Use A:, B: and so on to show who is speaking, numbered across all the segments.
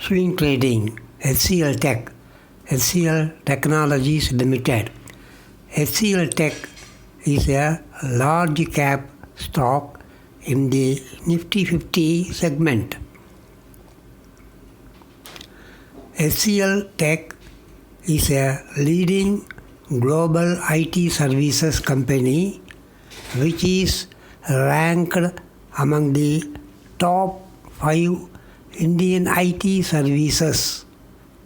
A: Swing Trading HCL Tech, HCL Technologies Limited. HCL Tech is a large cap stock in the Nifty 50 segment. HCL Tech is a leading global IT services company which is ranked among the top 5 Indian IT services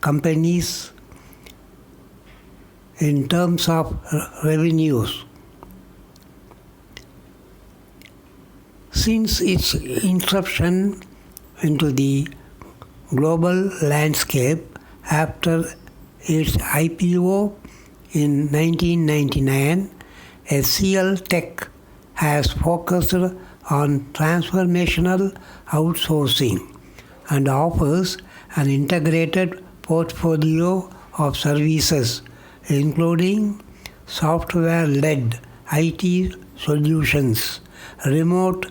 A: companies in terms of revenues. Since its inception into the global landscape after its IPO in 1999, HCL Tech has focused on transformational outsourcing and offers an integrated portfolio of services including software-led IT solutions, remote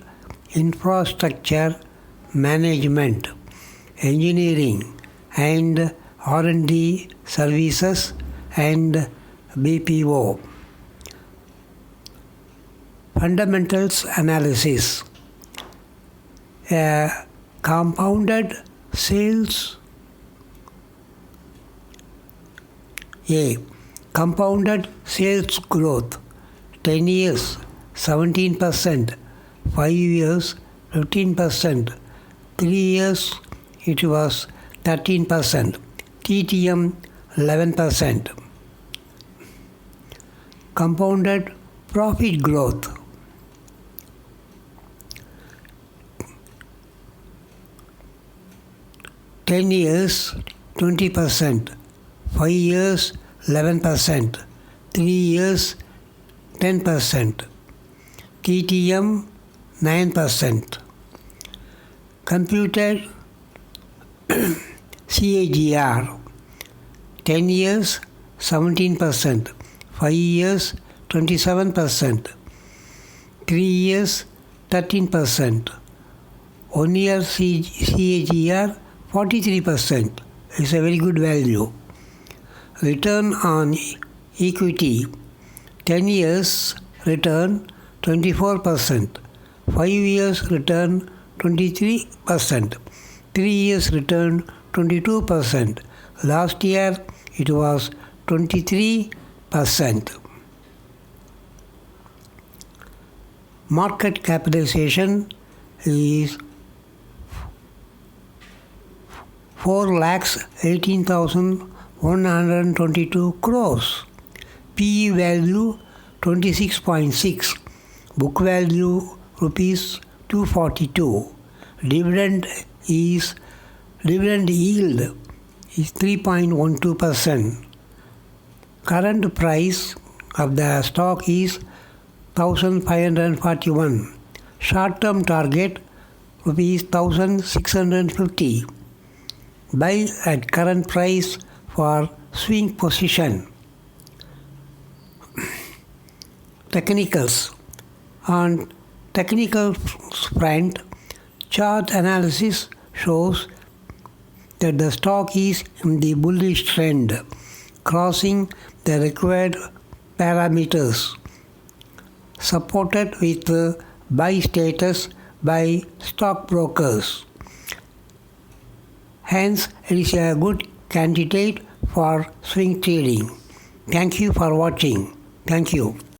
A: infrastructure management, engineering and R&D services, and BPO. Fundamentals analysis. A compounded sales growth 10 years 17%, 5 years 15%, 3 years it was 13%, TTM 11%. Compounded profit growth 10 years 20%, 5 years 11%, 3 years 10%, TTM 9%. Computed CAGR 10 years 17%, 5 years 27%, 3 years 13%, 1 year CAGR 43% is a very good value. Return on equity 10 years return 24%, 5 years return 23%, 3 years return 22%. Last year it was 23%. Market capitalization is 4,18,122 crores. PE value 26.6. Book value rupees 242. Dividend yield is 3.12%. Current price of the stock is 1,541. Short-term target rupees 1,650. Buy at current price for swing position. Technicals. On technical front, chart analysis shows that the stock is in the bullish trend, crossing the required parameters, supported with buy status by stockbrokers. Hence, it is a good candidate for swing trading. Thank you for watching. Thank you.